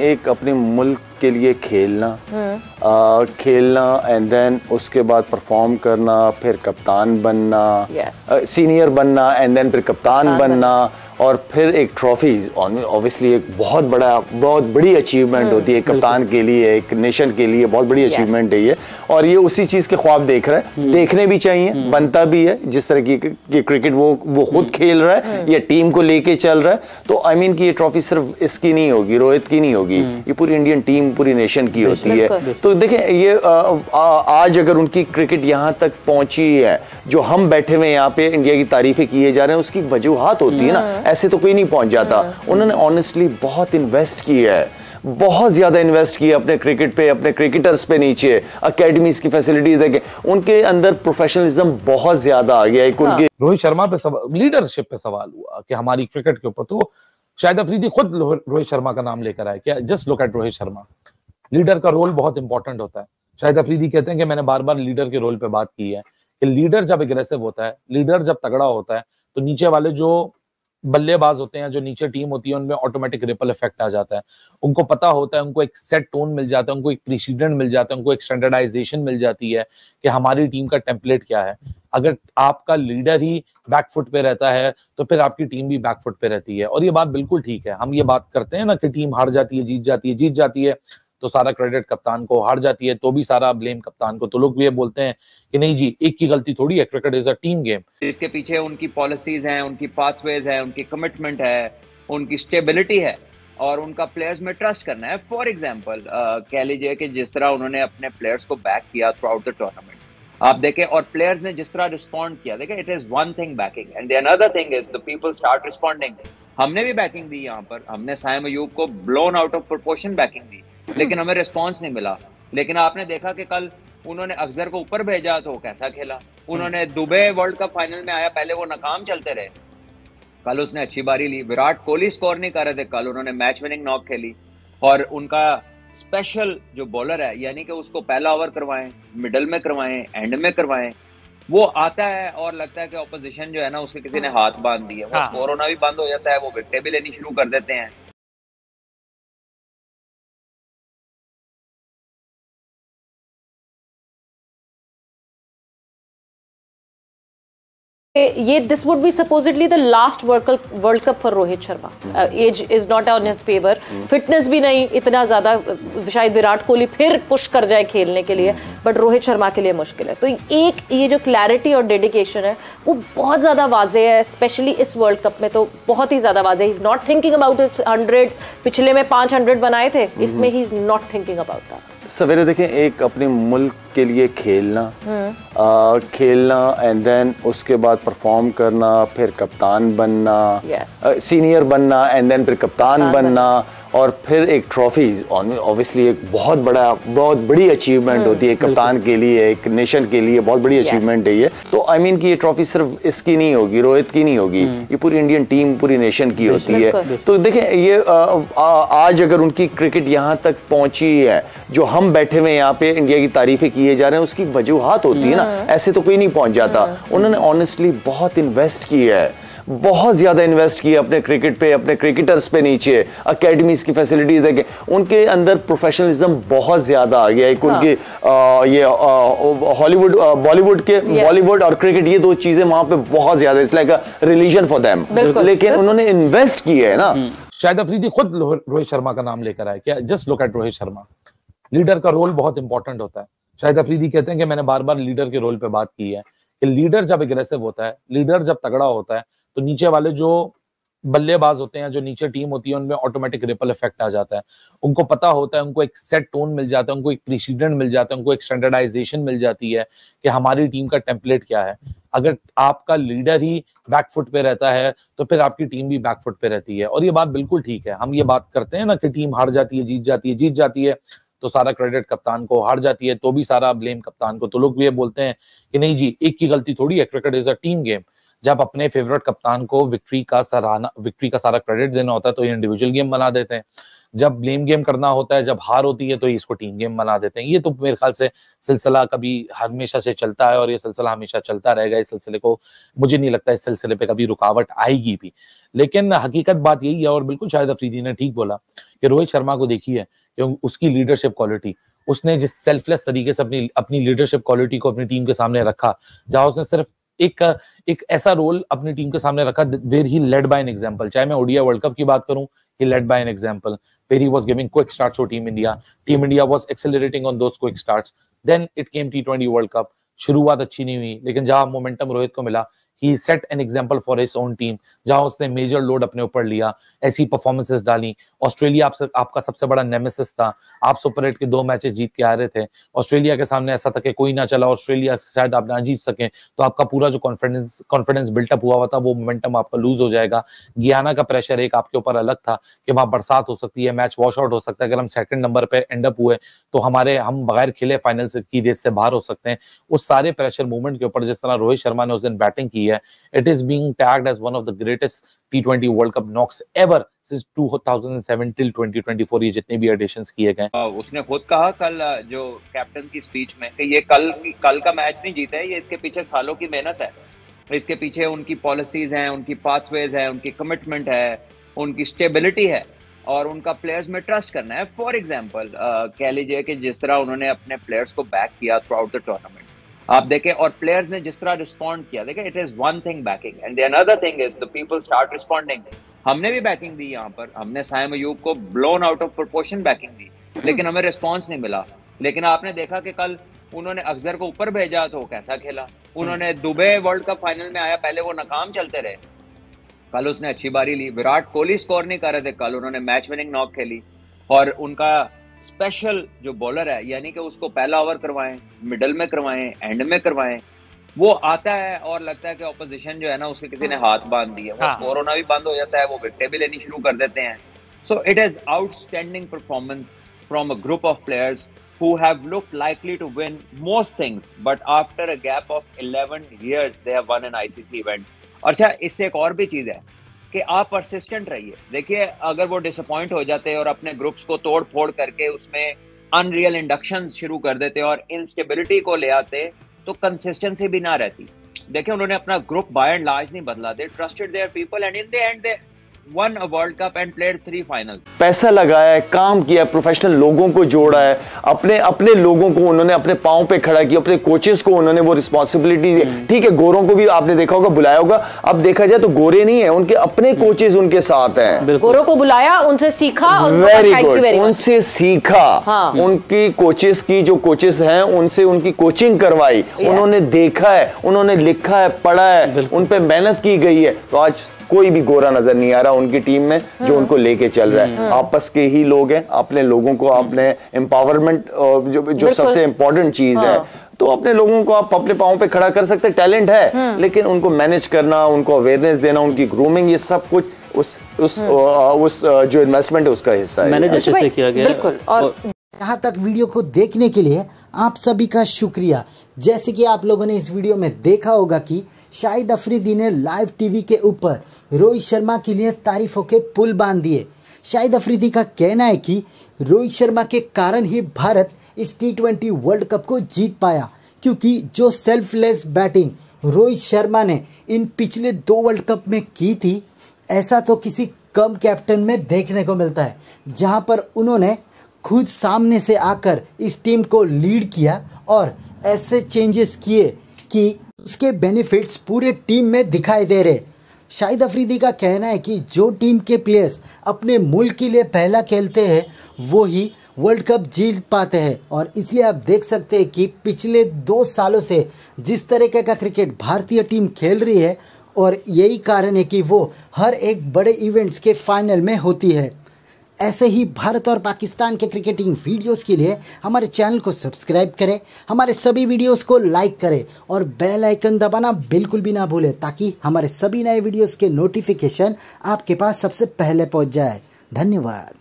एक अपने मुल्क के लिए खेलना खेलना एंड देन उसके बाद परफॉर्म करना, फिर कप्तान बनना, सीनियर बनना एंड देन फिर कप्तान बनना और फिर एक ट्रॉफी। ऑब्वियसली एक बहुत बड़ी अचीवमेंट होती है कप्तान के लिए, एक नेशन के लिए बहुत बड़ी अचीवमेंट है ये। और ये उसी चीज के ख्वाब देख रहा है, देखने भी चाहिए, बनता भी है। जिस तरह की क्रिकेट वो खुद खेल रहा है या टीम को लेके चल रहा है, तो आई मीन कि ये ट्रॉफी सिर्फ इसकी नहीं होगी, रोहित की नहीं होगी, ये पूरी इंडियन टीम, पूरी नेशन की होती है। तो देखें ये आज अगर उनकी क्रिकेट यहाँ तक पहुंची है, जो हम बैठे हुए यहाँ पे इंडिया की तारीफें किए जा रहे हैं, उसकी वजूहात होती है ना, ऐसे तो कोई नहीं पहुंच जाता। उन्होंने ऑनेस्टली बहुत इन्वेस्ट किया है, बहुत ज्यादा इन्वेस्ट किया अपने क्रिकेट पे, अपने क्रिकेटर्स पे, नीचे एकेडमीज की फैसिलिटीज देखे, उनके अंदर प्रोफेशनलिज्म बहुत ज्यादा आ गया है। उनके रोहित शर्मा पे लीडरशिप पे सवाल हुआ कि हमारी क्रिकेट के ऊपर, तो शायद अफरीदी खुद रोहित शर्मा का नाम लेकर आए। क्या just look at Rohit Sharma, leader का रोल बहुत इंपॉर्टेंट होता है। शायद अफरीदी कहते हैं कि मैंने बार बार लीडर के रोल पे बात की है कि लीडर जब एग्रेसिव होता है, लीडर जब तगड़ा होता है, तो नीचे वाले जो बल्लेबाज होते हैं, जो नीचे टीम होती है, उनमें ऑटोमेटिक रिपल इफेक्ट आ जाता है। उनको पता होता है, उनको एक सेट टोन मिल जाता है, उनको एक प्रेसिडेंट मिल जाता है, उनको एक स्टैंडर्डाइजेशन मिल जाती है कि हमारी टीम का टेम्पलेट क्या है। अगर आपका लीडर ही बैकफुट पे रहता है तो फिर आपकी टीम भी बैकफुट पे रहती है। और ये बात बिल्कुल ठीक है। हम ये बात करते हैं ना कि टीम हार जाती है, जीत जाती है, जीत जाती है तो सारा क्रेडिट कप्तान को, हार जाती है तो भी सारा ब्लेम कप्तान को। तो लोग भी ये बोलते हैं कि नहीं जी, एक की गलती थोड़ी है, cricket is a team game. इसके पीछे उनकी पॉलिसीज हैं, उनकी पाथवेज है, उनकी कमिटमेंट है, उनकी स्टेबिलिटी है और उनका प्लेयर्स में ट्रस्ट करना है। फॉर एग्जाम्पल कह लीजिए कि जिस तरह उन्होंने अपने प्लेयर्स को बैक किया थ्रू आउट द टूर्नामेंट, आप देखें, और प्लेयर्स ने जिस तरह रिस्पॉन्ड किया, देखें, it is one thing backing and the another thing is the people start responding. हमने भी बैकिंग दी, यहाँ पर हमने साइम अयूब को blown out of proportion backing दी, लेकिन हमें रिस्पॉन्स नहीं मिला। लेकिन आपने देखा कि कल उन्होंने अफजर को ऊपर भेजा तो कैसा खेला। उन्होंने दुबई वर्ल्ड कप फाइनल में आया, पहले वो नाकाम चलते रहे, कल उसने अच्छी बारी ली। विराट कोहली स्कोर नहीं कर रहे थे, कल उन्होंने मैच विनिंग नॉक खेली। और उनका स्पेशल जो बॉलर है, यानी कि उसको पहला ओवर करवाएं, मिडल में करवाएं, एंड में करवाएं, वो आता है और लगता है कि ऑपोजिशन जो है ना, उसके किसी ने हाथ बांध दिया, वो स्कोर होना भी बंद हो जाता है, वो विकेटें भी लेनी शुरू कर देते हैं। ये this would be supposedly the last world cup for Rohit Sharma. Age is not on his favour, fitness भी नहीं इतना ज्यादा, शायद विराट कोहली फिर पुश कर जाए खेलने के लिए, बट रोहित शर्मा के लिए मुश्किल है। तो एक ये जो क्लैरिटी और डेडिकेशन है वो बहुत ज्यादा वाजे है, स्पेशली इस वर्ल्ड कप में तो बहुत ही ज्यादा वाजे। He is not thinking about his 100s, पिछले में 500 बनाए थे, इसमें he is not thinking about that. सवेरे देखें, एक अपने मुल्क के लिए खेलना खेलना एंड देन उसके बाद परफॉर्म करना, फिर कप्तान बनना, सीनियर बनना एंड देन फिर कप्तान बनना और फिर एक ट्रॉफी। ऑब्वियसली एक बहुत बड़ी अचीवमेंट होती है कप्तान के लिए, एक नेशन के लिए बहुत बड़ी अचीवमेंट है ये। तो आई मीन कि ये ट्रॉफी सिर्फ इसकी नहीं होगी, रोहित की नहीं होगी, ये पूरी इंडियन टीम, पूरी नेशन की होती है। तो देखें ये आज अगर उनकी क्रिकेट यहाँ तक पहुंची है, जो हम बैठे हुए यहाँ पे इंडिया की तारीफें किए जा रहे हैं, उसकी वजूहात होती है ना, ऐसे तो कोई नहीं पहुंच जाता। उन्होंने ऑनेस्टली बहुत इन्वेस्ट किया है, बहुत ज्यादा इन्वेस्ट किया अपने क्रिकेट पे, अपने क्रिकेटर्स पे, नीचे एकेडमीज की फैसिलिटीज देखे, उनके अंदर प्रोफेशनलिज्म बहुत ज्यादा आ गया है। उनके ये हॉलीवुड, बॉलीवुड और क्रिकेट, ये दो चीजें वहां पे बहुत ज्यादा, it's like a religion for them. लेकिन उन्होंने इन्वेस्ट किया है ना। शायद अफरीदी खुद रोहित शर्मा का नाम लेकर आए। क्या just look at Rohit Sharma, leader का रोल बहुत इंपॉर्टेंट होता है। शायद अफरीदी कहते हैं कि मैंने बार बार लीडर के रोल पे बात की है कि लीडर जब एग्रेसिव होता है, लीडर जब तगड़ा होता है, तो नीचे वाले जो बल्लेबाज होते हैं, जो नीचे टीम होती है, उनमें ऑटोमेटिक रिपल इफेक्ट आ जाता है। उनको पता होता है, उनको एक सेट टोन मिल जाता है, उनको एक प्रेसिडेंट मिल जाता है, उनको एक स्टैंडर्डाइजेशन मिल जाती है कि हमारी टीम का टेम्पलेट क्या है। अगर आपका लीडर ही बैकफुट पे रहता है तो फिर आपकी टीम भी बैकफुट पे रहती है। और ये बात बिल्कुल ठीक है। हम ये बात करते हैं ना कि टीम हार जाती है, जीत जाती है, जीत जाती है तो सारा क्रेडिट कप्तान को, हार जाती है तो भी सारा ब्लेम कप्तान को। तो लोग भी ये बोलते हैं कि नहीं जी, एक की गलती थोड़ी है, cricket is a team game. जब अपने फेवरेट कप्तान को विक्ट्री का सारा क्रेडिट देना होता है तो ये इंडिविजुअल गेम बना देते हैं। जब ब्लेम गेम करना होता है, जब हार होती है तो इसको टीम गेम बना देते हैं। ये तो मेरे ख्याल से सिलसिला कभी हमेशा से चलता है और ये सिलसिला हमेशा चलता रहेगा। इस सिलसिले को मुझे नहीं लगता इस सिलसिले पे कभी रुकावट आएगी भी। लेकिन हकीकत बात यही है, और बिल्कुल शाहिद अफरीदी ने ठीक बोला कि रोहित शर्मा को देखिए कि उसकी लीडरशिप क्वालिटी, उसने जिस सेल्फलेस तरीके से अपनी लीडरशिप क्वालिटी को अपनी टीम के सामने रखा, जहां उसने सिर्फ एक ऐसा रोल अपनी टीम के सामने रखा where he led by an example. चाहे मैं ओडीआई वर्ल्ड कप की बात करूं, he led by an example where he was giving quick starts to Team India. Team India was accelerating on those quick starts. Then it came T20 World Cup. शुरुआत अच्छी नहीं हुई, लेकिन जहां momentum Rohit को मिला, he set an example for his own team, जहां उसने मेजर लोड अपने ऊपर लिया, ऐसी परफॉर्मेंसेस डाली। ऑस्ट्रेलिया आपका सबसे बड़ा नेमेसिस था, आप सुपर 8 के 2 मैचेस जीत के आ रहे थे। ऑस्ट्रेलिया के सामने ऐसा था कि कोई ना चला, ऑस्ट्रेलिया शायद आप ना जीत सके, तो आपका पूरा जो कॉन्फिडेंस बिल्टअप हुआ था वो मोमेंटम आपका लूज हो जाएगा। गियाना का प्रेशर एक आपके ऊपर अलग था कि वहां बरसात हो सकती है, मैच वॉश आउट हो सकता है, अगर हम सेकंड नंबर पे एंड अप हुए तो हम बगैर खेले फाइनल की रेस से बाहर हो सकते हैं। उस सारे प्रेशर मूवमेंट के ऊपर जिस तरह रोहित शर्मा ने उस दिन बैटिंग की है, it is being tagged as one of the greatest T20 World Cup knocks ever since 2007 till 2024। ये जितने भी एडिशंस किए गए, उसने खुद कहा कल जो कैप्टन की स्पीच में कि ये कल का मैच नहीं जीता है, ये इसके पीछे सालों की मेहनत है, इसके पीछे उनकी पॉलिसीज हैं, उनकी पाथवेज हैं, उनकी कमिटमेंट है, उनकी स्टेबिलिटी है और उनका प्लेयर्स में ट्रस्ट करना है। फॉर एग्जाम्पल कह लीजिए कि जिस तरह उन्होंने अपने प्लेयर्स को बैक किया थ्रू आउट द टूर्नामेंट, आप देखें, और प्लेयर्स ने जिस तरह रिस्पॉन्ड किया, देखें, it is one thing backing and the another thing is the people start responding. हमने भी बैकिंग दी यहाँ पर, हमने साइम अयूब को blown out of proportion backing दी, लेकिन हमें रिस्पॉन्स नहीं मिला। लेकिन आपने देखा कि कल उन्होंने अफजर को ऊपर भेजा तो कैसा खेला, उन्होंने दुबई वर्ल्ड कप फाइनल में आया, पहले वो नाकाम चलते रहे, कल उसने अच्छी बारी ली। विराट कोहली स्कोर नहीं कर रहे थे, कल उन्होंने मैच विनिंग नॉक खेली। और उनका स्पेशल जो बॉलर है, यानी कि उसको पहला ओवर करवाएं, मिडल में करवाएं, एंड में करवाएं, वो आता है और लगता है कि ऑपोजिशन जो है ना उसके किसी ने हाथ बांध दिया, वो स्कोर होना भी बंद हो जाता है, वो विकेटें भी लेनी शुरू कर देते हैं। So it is outstanding performance from a group of players who have looked likely to win most things, but after a gap of 11 years they have won an ICC event। अच्छा, इससे एक और भी चीज है कि आप परसिस्टेंट रहिए। देखिए, अगर वो डिसअपॉइंट हो जाते और अपने ग्रुप्स को तोड़ फोड़ करके उसमें अनरियल इंडक्शन शुरू कर देते और इंस्टेबिलिटी को ले आते तो कंसिस्टेंसी भी ना रहती। देखिए, उन्होंने अपना ग्रुप बाय एंड लार्ज नहीं बदला, they trusted their people and in the end they won a World Cup and played 3 finals। पैसा लगाया है, काम किया, प्रोफेशनल लोगों को जोड़ा है, अपने लोगों को उन्होंने अपने पांव पे खड़ा किया, अपने कोचेस को उन्होंने वो रिस्पॉन्सिबिलिटी दी। ठीक है, गोरों को भी आपने देखा होगा, बुलाया होगा। अब देखा जाए तो गोरे नहीं है, उनके अपने कोचेस उनके साथ हैं। गोरों को बुलाया, उनसे सीखा, वेरी गुड, उनसे सीखा। हाँ। उनकी कोचेस की जो कोचेस हैं उनसे उनकी कोचिंग करवाई, उन्होंने देखा है, उन्होंने लिखा है, पढ़ा है, उन पे मेहनत की गई है। तो आज कोई भी गोरा नजर नहीं आ रहा उनकी टीम में जो उनको लेके चल रहा है। आपस के ही लोग हैं, अपने लोगों को, अपने एम्पावरमेंट जो सबसे इंपॉर्टेंट चीज है, तो अपने लोगों को आप अपने पांव पे खड़ा कर सकते, टैलेंट है, लेकिन उनको मैनेज करना, उनको अवेयरनेस देना, उनकी ग्रूमिंग, ये सब कुछ उस जो इन्वेस्टमेंट है उसका हिस्सा है। मैनेज अच्छे से किया गया। बिल्कुल। और यहाँ तक वीडियो को देखने के लिए आप सभी का शुक्रिया। जैसे कि आप लोगों ने इस वीडियो में देखा होगा कि शाहिद अफरीदी ने लाइव टीवी के ऊपर रोहित शर्मा के लिए तारीफों के पुल बांध दिए। शाहिद अफरीदी का कहना है कि रोहित शर्मा के कारण ही भारत इस T20 वर्ल्ड कप को जीत पाया, क्योंकि जो सेल्फलेस बैटिंग रोहित शर्मा ने इन पिछले 2 वर्ल्ड कप में की थी, ऐसा तो किसी कम कैप्टन में देखने को मिलता है, जहां पर उन्होंने खुद सामने से आकर इस टीम को लीड किया और ऐसे चेंजेस किए कि उसके बेनिफिट्स पूरे टीम में दिखाई दे रहे। शाहिद अफरीदी का कहना है कि जो टीम के प्लेयर्स अपने मुल्क के लिए पहला खेलते हैं वो ही वर्ल्ड कप जीत पाते हैं। और इसलिए आप देख सकते हैं कि पिछले 2 सालों से जिस तरीके का क्रिकेट भारतीय टीम खेल रही है, और यही कारण है कि वो हर एक बड़े इवेंट्स के फाइनल में होती है। ऐसे ही भारत और पाकिस्तान के क्रिकेटिंग वीडियोस के लिए हमारे चैनल को सब्सक्राइब करें, हमारे सभी वीडियोस को लाइक करें और बेल आइकन दबाना बिल्कुल भी ना भूलें, ताकि हमारे सभी नए वीडियोस के नोटिफिकेशन आपके पास सबसे पहले पहुंच जाए। धन्यवाद।